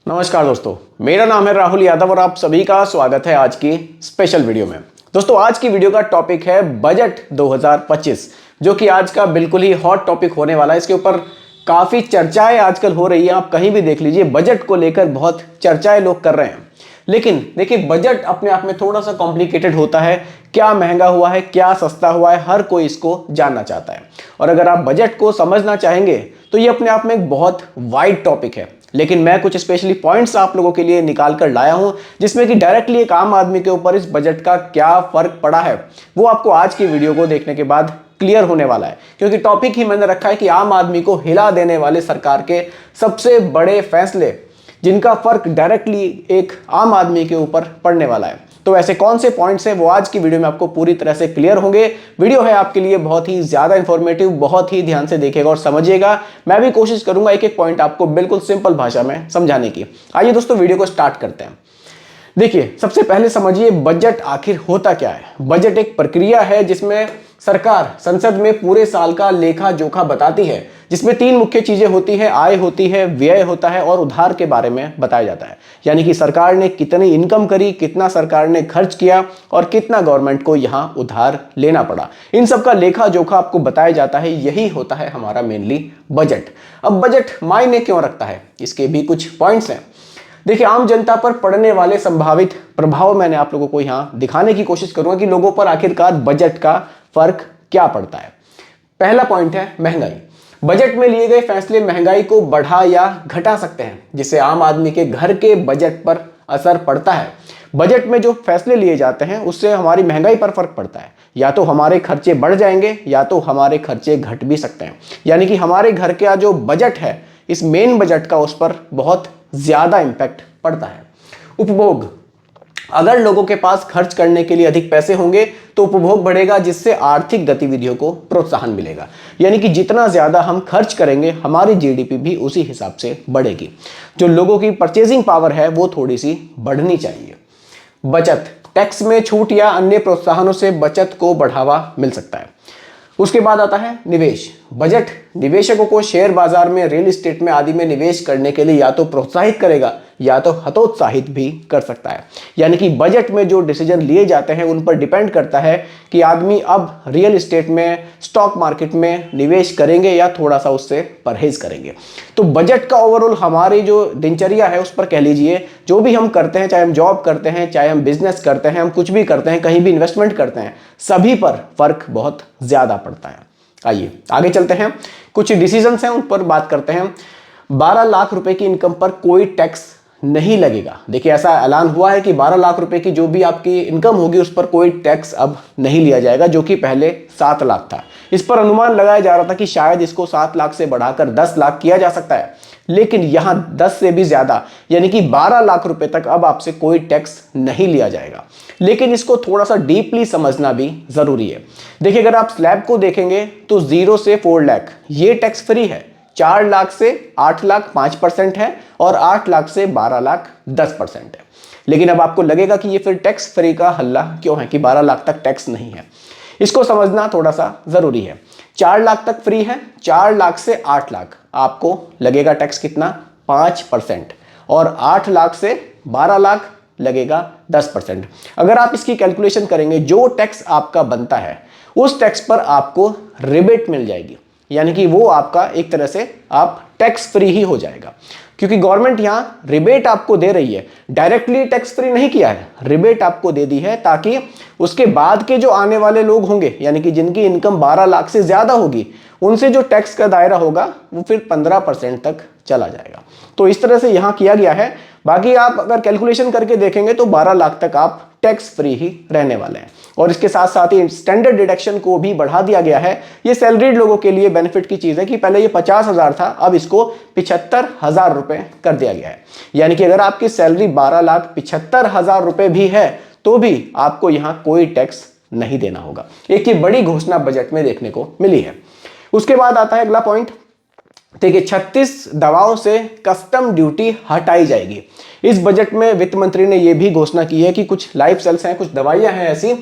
नमस्कार दोस्तों, मेरा नाम है राहुल यादव और आप सभी का स्वागत है आज की स्पेशल वीडियो में। दोस्तों, आज की वीडियो का टॉपिक है बजट 2025, जो कि आज का बिल्कुल ही हॉट टॉपिक होने वाला है। इसके ऊपर काफ़ी चर्चाएं आजकल हो रही है, आप कहीं भी देख लीजिए बजट को लेकर बहुत चर्चाएं लोग कर रहे हैं। लेकिन देखिए, बजट अपने आप में थोड़ा सा कॉम्प्लिकेटेड होता है। क्या महंगा हुआ है, क्या सस्ता हुआ है, हर कोई इसको जानना चाहता है। और अगर आप बजट को समझना चाहेंगे तो ये अपने आप में एक बहुत वाइड टॉपिक है। लेकिन मैं कुछ स्पेशली पॉइंट्स आप लोगों के लिए निकाल कर लाया हूं, जिसमें कि डायरेक्टली एक आम आदमी के ऊपर इस बजट का क्या फर्क पड़ा है वो आपको आज की वीडियो को देखने के बाद क्लियर होने वाला है। क्योंकि टॉपिक ही मैंने रखा है कि आम आदमी को हिला देने वाले सरकार के सबसे बड़े फैसले, जिनका फर्क डायरेक्टली एक आम आदमी के ऊपर पड़ने वाला है। तो ऐसे कौन से पॉइंट्स हैं वो आज की वीडियो में आपको पूरी तरह से क्लियर होंगे। वीडियो है आपके लिए बहुत ही ज्यादा इंफॉर्मेटिव, बहुत ही ध्यान से देखिएगा और समझिएगा। मैं भी कोशिश करूंगा एक एक पॉइंट आपको बिल्कुल सिंपल भाषा में समझाने की। आइए दोस्तों, वीडियो को स्टार्ट करते हैं। देखिए, सबसे पहले समझिए बजट आखिर होता क्या है। बजट एक प्रक्रिया है जिसमें सरकार संसद में पूरे साल का लेखा जोखा बताती है, जिसमें तीन मुख्य चीजें होती है। आय होती है, व्यय होता है और उधार के बारे में बताया जाता है। यानी कि सरकार ने कितनी इनकम करी, कितना सरकार ने खर्च किया और कितना गवर्नमेंट को यहां उधार लेना पड़ा, इन सब का लेखा जोखा आपको बताया जाता है। यही होता है हमारा मेनली बजट। अब बजट मायने क्यों रखता है, इसके भी कुछ पॉइंट्स हैं। देखिए, आम जनता पर पड़ने वाले संभावित प्रभाव मैंने आप लोगों को यहां दिखाने की कोशिश करूंगा कि लोगों पर आखिरकार बजट का फर्क क्या पड़ता है। पहला पॉइंट है महंगाई। बजट में लिए गए फैसले महंगाई को बढ़ा या घटा सकते हैं, जिससे आम आदमी के घर के बजट पर असर पड़ता है। बजट में जो फैसले लिए जाते हैं उससे हमारी महंगाई पर फर्क पड़ता है। या तो हमारे खर्चे बढ़ जाएंगे या तो हमारे खर्चे घट भी सकते हैं। यानी कि हमारे घर का जो बजट है, इस मेन बजट का उस पर बहुत ज्यादा इंपैक्ट पड़ता है। उपभोग, अगर लोगों के पास खर्च करने के लिए अधिक पैसे होंगे तो उपभोग बढ़ेगा, जिससे आर्थिक गतिविधियों को प्रोत्साहन मिलेगा। यानी कि जितना ज्यादा हम खर्च करेंगे हमारी जीडीपी भी उसी हिसाब से बढ़ेगी। जो लोगों की परचेजिंग पावर है वो थोड़ी सी बढ़नी चाहिए। बचत, टैक्स में छूट या अन्य प्रोत्साहनों से बचत को बढ़ावा मिल सकता है। उसके बाद आता है निवेश। बजट निवेशकों को शेयर बाजार में, रियल एस्टेट में आदि में निवेश करने के लिए या तो प्रोत्साहित करेगा या तो हतोत्साहित भी कर सकता है। यानी कि बजट में जो डिसीजन लिए जाते हैं उन पर डिपेंड करता है कि आदमी अब रियल एस्टेट में, स्टॉक मार्केट में निवेश करेंगे या थोड़ा सा उससे परहेज करेंगे। तो बजट का ओवरऑल हमारी जो दिनचर्या है उस पर कह लीजिए, जो भी हम करते हैं, चाहे हम जॉब करते हैं, चाहे हम बिजनेस करते हैं, हम कुछ भी करते हैं, कहीं भी इन्वेस्टमेंट करते हैं, सभी पर फर्क बहुत ज्यादा पड़ता है। आइए आगे चलते हैं, कुछ डिसीजंस हैं उन पर बात करते हैं। 12 लाख रुपए की इनकम पर कोई टैक्स नहीं लगेगा। देखिए, ऐसा ऐलान हुआ है कि 12 लाख रुपए की जो भी आपकी इनकम होगी उस पर कोई टैक्स अब नहीं लिया जाएगा, जो कि पहले 7 लाख था। इस पर अनुमान लगाया जा रहा था कि शायद इसको 7 लाख से बढ़ाकर 10 लाख किया जा सकता है, लेकिन यहां 10 से भी ज्यादा यानी कि 12 लाख रुपए तक अब आपसे कोई टैक्स नहीं लिया जाएगा। लेकिन इसको थोड़ा सा डीपली समझना भी जरूरी है। देखिए, अगर आप स्लैब को देखेंगे तो 0 से 4 लाख ये टैक्स फ्री है, 4 लाख से 8 लाख 5% है और 8 लाख से 12 लाख 10% है। लेकिन अब आपको लगेगा कि ये फिर टैक्स फ्री का हल्ला क्यों है कि 12 लाख तक टैक्स नहीं है। इसको समझना थोड़ा सा जरूरी है। 4 लाख तक फ्री है, 4 लाख से 8 लाख आपको लगेगा टैक्स कितना, 5%, और 8 लाख से 12 लाख लगेगा 10%। अगर आप इसकी कैलकुलेशन करेंगे, जो टैक्स आपका बनता है उस टैक्स पर आपको रिबेट मिल जाएगी। यानी कि वो आपका एक तरह से आप टैक्स फ्री ही हो जाएगा, क्योंकि गवर्नमेंट यहां रिबेट आपको दे रही है। डायरेक्टली टैक्स फ्री नहीं किया है, रिबेट आपको दे दी है, ताकि उसके बाद के जो आने वाले लोग होंगे, यानी कि जिनकी इनकम 12 लाख से ज्यादा होगी, उनसे जो टैक्स का दायरा होगा वो फिर 15% तक चला जाएगा। तो इस तरह से यहां किया गया है। बाकी आप अगर कैलकुलेशन करके देखेंगे तो 12 लाख तक आप टैक्स फ्री ही रहने वाले हैं। और इसके साथ साथ ही स्टैंडर्ड डिडक्शन को भी बढ़ा दिया गया है। ये सैलरीड लोगों के लिए बेनिफिट की चीज है कि पहले ये 50,000 था, अब इसको 75,000 रुपए कर दिया गया है। यानी कि अगर आपकी सैलरी 12,75,000 रुपए भी है तो भी आपको यहां कोई टैक्स नहीं देना होगा। एक ये बड़ी घोषणा बजट में देखने को मिली है। उसके बाद आता है अगला पॉइंट। देखिए, 36 दवाओं से कस्टम ड्यूटी हटाई जाएगी। इस बजट में वित्त मंत्री ने यह भी घोषणा की है कि कुछ लाइफ सेल्स हैं, कुछ दवाइयां हैं ऐसी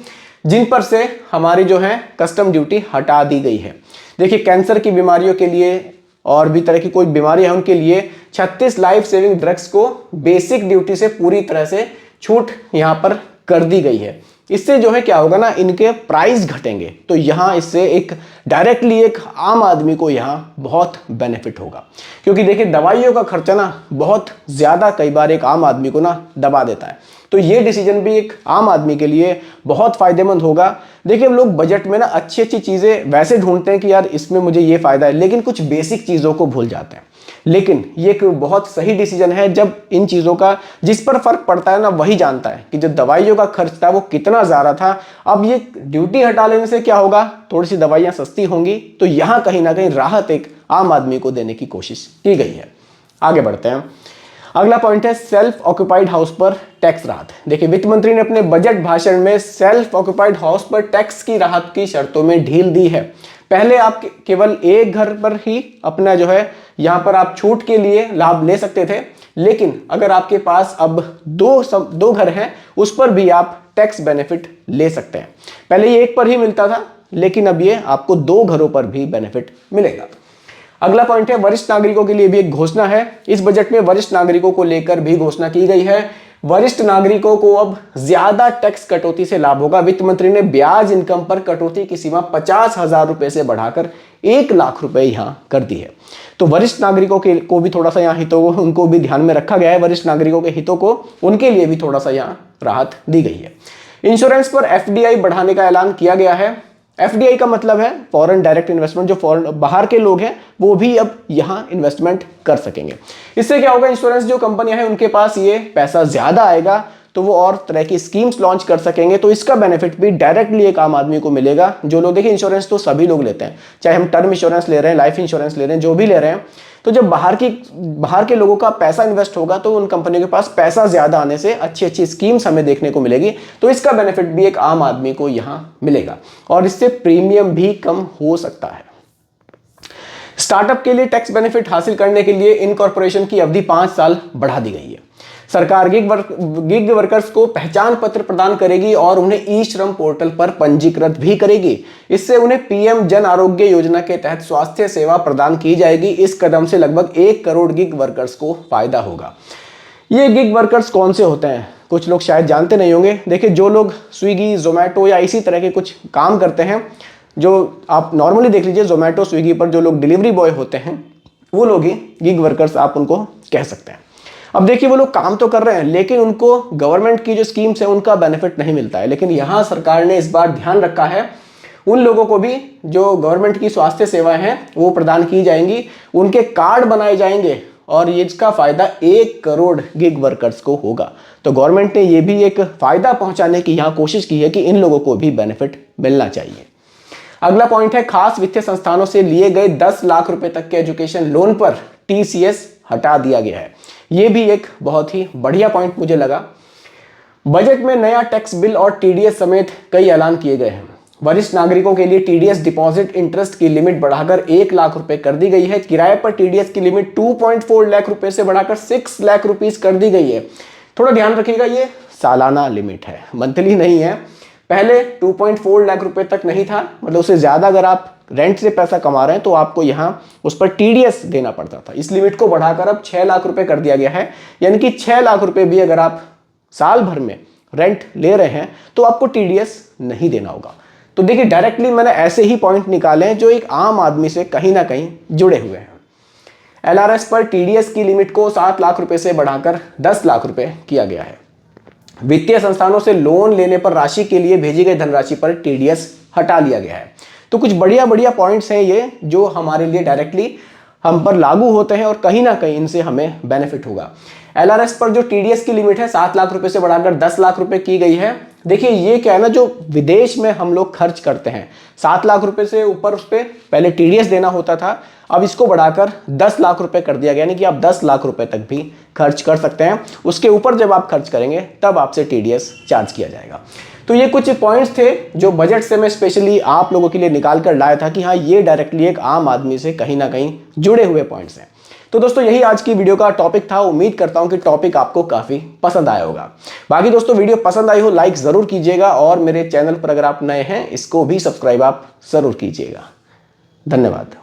जिन पर से हमारी जो है कस्टम ड्यूटी हटा दी गई है। देखिए, कैंसर की बीमारियों के लिए और भी तरह की कोई बीमारी है उनके लिए 36 लाइफ सेविंग ड्रग्स को बेसिक ड्यूटी से पूरी तरह से छूट यहां पर कर दी गई है। इससे जो है क्या होगा ना, इनके प्राइस घटेंगे, तो यहां इससे एक डायरेक्टली एक आम आदमी को यहां बहुत बेनिफिट होगा। क्योंकि देखिए दवाइयों का खर्चा ना बहुत ज्यादा कई बार एक आम आदमी को ना दबा देता है, तो ये डिसीजन भी एक आम आदमी के लिए बहुत फायदेमंद होगा। देखिए हम लोग बजट में ना अच्छी अच्छी चीजें वैसे ढूंढते हैं कि यार इसमें मुझे ये फायदा है, लेकिन कुछ बेसिक चीजों को भूल जाते हैं। लेकिन ये एक बहुत सही डिसीजन है जब इन चीजों का जिस पर फर्क पड़ता है ना वही जानता है कि जो दवाइयों का खर्च था वो कितना ज्यादा था। अब ये ड्यूटी हटा लेने से क्या होगा, थोड़ी सी दवाइयां सस्ती होंगी, तो यहां कहीं ना कहीं राहत एक आम आदमी को देने की कोशिश की गई है। आगे बढ़ते हैं। अगला पॉइंट है सेल्फ ऑक्यूपाइड हाउस पर टैक्स राहत। देखिए वित्त मंत्री ने अपने बजट भाषण में सेल्फ ऑक्यूपाइड हाउस पर टैक्स की राहत की शर्तों में ढील दी है। पहले आप केवल एक घर पर ही अपना जो है यहां पर आप छूट के लिए लाभ ले सकते थे, लेकिन अगर आपके पास अब दो घर हैं उस पर भी आप टैक्स बेनिफिट ले सकते हैं। पहले ये एक पर ही मिलता था, लेकिन अब ये आपको 2 घरों पर भी बेनिफिट मिलेगा। अगला पॉइंट है वरिष्ठ नागरिकों के लिए भी एक घोषणा है। इस बजट में वरिष्ठ नागरिकों को लेकर भी घोषणा की गई है। वरिष्ठ नागरिकों को अब ज्यादा टैक्स कटौती से लाभ होगा। वित्त मंत्री ने ब्याज इनकम पर कटौती की सीमा 50,000 रुपए से बढ़ाकर 1 लाख रुपए यहां कर दी है। तो वरिष्ठ नागरिकों के को भी थोड़ा सा यहाँ हितों को उनको भी ध्यान में रखा गया है। वरिष्ठ नागरिकों के हितों को उनके लिए भी थोड़ा सा यहाँ राहत दी गई है। इंश्योरेंस पर एफडीआई बढ़ाने का ऐलान किया गया है। एफडीआई का मतलब है फॉरेन डायरेक्ट इन्वेस्टमेंट, जो फॉरेन बाहर के लोग हैं वो भी अब यहां इन्वेस्टमेंट कर सकेंगे। इससे क्या होगा, इंश्योरेंस जो कंपनियां हैं उनके पास ये पैसा ज्यादा आएगा, तो वो और तरह की स्कीम्स लॉन्च कर सकेंगे। तो इसका बेनिफिट भी डायरेक्टली एक आम आदमी को मिलेगा। जो लोग देखिए इंश्योरेंस तो सभी लोग लेते हैं, चाहे हम टर्म इंश्योरेंस ले रहे हैं, लाइफ इंश्योरेंस ले रहे हैं, जो भी ले रहे हैं, तो जब बाहर के लोगों का पैसा इन्वेस्ट होगा तो उन कंपनियों के पास पैसा ज्यादा आने से अच्छी अच्छी स्कीम्स हमें देखने को मिलेगी। तो इसका बेनिफिट भी एक आम आदमी को यहां मिलेगा और इससे प्रीमियम भी कम हो सकता है। स्टार्टअप के लिए टैक्स बेनिफिट हासिल करने के लिए इनकॉर्पोरेशन की अवधि 5 साल बढ़ा दी गई है। सरकार गिग वर्कर्स को पहचान पत्र प्रदान करेगी और उन्हें ई श्रम पोर्टल पर पंजीकृत भी करेगी। इससे उन्हें पीएम जन आरोग्य योजना के तहत स्वास्थ्य सेवा प्रदान की जाएगी। इस कदम से लगभग 1 करोड़ गिग वर्कर्स को फायदा होगा। ये गिग वर्कर्स कौन से होते हैं, कुछ लोग शायद जानते नहीं होंगे। देखिए जो लोग स्विगी, जोमेटो या इसी तरह के कुछ काम करते हैं, जो आप नॉर्मली देख लीजिए जोमेटो, स्विगी पर जो लोग डिलीवरी बॉय होते हैं वो लोग ही गिग वर्कर्स आप उनको कह सकते हैं। अब देखिए वो लोग काम तो कर रहे हैं, लेकिन उनको गवर्नमेंट की जो स्कीम्स है उनका बेनिफिट नहीं मिलता है। लेकिन यहां सरकार ने इस बार ध्यान रखा है, उन लोगों को भी जो गवर्नमेंट की स्वास्थ्य सेवाएं हैं वो प्रदान की जाएंगी, उनके कार्ड बनाए जाएंगे और इसका फायदा 1 करोड़ गिग वर्कर्स को होगा। तो गवर्नमेंट ने ये भी एक फायदा पहुंचाने की यहां कोशिश की है कि इन लोगों को भी बेनिफिट मिलना चाहिए। अगला पॉइंट है खास वित्तीय संस्थानों से लिए गए 10 लाख रुपए तक के एजुकेशन लोन पर टीसीएस हटा दिया गया है। यह भी एक बहुत ही बढ़िया पॉइंट मुझे लगा। बजट में नया टैक्स बिल और टीडीएस समेत कई ऐलान किए गए हैं। वरिष्ठ नागरिकों के लिए टीडीएस डिपॉजिट इंटरेस्ट की लिमिट बढ़ाकर 1 लाख रुपए कर दी गई है। किराए पर टीडीएस की लिमिट 2.4 लाख रुपए से बढ़ाकर 6 लाख रुपीस कर दी गई है। थोड़ा ध्यान रखिएगा, ये सालाना लिमिट है, मंथली नहीं है। पहले 2.4 लाख रुपए तक नहीं था, मतलब उससे ज्यादा अगर आप रेंट से पैसा कमा रहे हैं तो आपको यहां उस पर टीडीएस देना पड़ता था। इस लिमिट को बढ़ाकर अब 6 लाख रुपए कर दिया गया है, यानी कि 6 लाख रुपए भी अगर आप साल भर में रेंट ले रहे हैं तो आपको टीडीएस नहीं देना होगा। तो देखिए डायरेक्टली मैंने ऐसे ही पॉइंट निकाले हैं जो एक आम आदमी से कहीं ना कहीं जुड़े हुए हैं। एलआरएस पर टीडीएस की लिमिट को 7 लाख रुपए से बढ़ाकर 10 लाख रुपए किया गया है। वित्तीय संस्थानों से लोन लेने पर राशि के लिए भेजी गई धनराशि पर टीडीएस हटा लिया गया है। तो कुछ बढ़िया बढ़िया पॉइंट्स हैं ये जो हमारे लिए डायरेक्टली हम पर लागू होते हैं और कहीं ना कहीं इनसे हमें बेनिफिट होगा। एलआरएस पर जो टीडीएस की लिमिट है 7 लाख रुपए से बढ़ाकर 10 लाख रुपए की गई है। देखिए ये क्या है ना, जो विदेश में हम लोग खर्च करते हैं 7 लाख रुपए से ऊपर उस पर पहले टीडीएस देना होता था, अब इसको बढ़ाकर 10 लाख रुपए कर दिया गया, यानी कि आप 10 लाख रुपए तक भी खर्च कर सकते हैं। उसके ऊपर जब आप खर्च करेंगे तब आपसे टीडीएस चार्ज किया जाएगा। तो ये कुछ पॉइंट्स थे जो बजट से मैं स्पेशली आप लोगों के लिए निकाल कर लाया था कि हाँ ये डायरेक्टली एक आम आदमी से कहीं ना कहीं जुड़े हुए पॉइंट्स हैं। तो दोस्तों यही आज की वीडियो का टॉपिक था। उम्मीद करता हूं कि टॉपिक आपको काफी पसंद आया होगा। बाकी दोस्तों वीडियो पसंद आई हो लाइक जरूर कीजिएगा और मेरे चैनल पर अगर आप नए हैं इसको भी सब्सक्राइब आप जरूर कीजिएगा। धन्यवाद।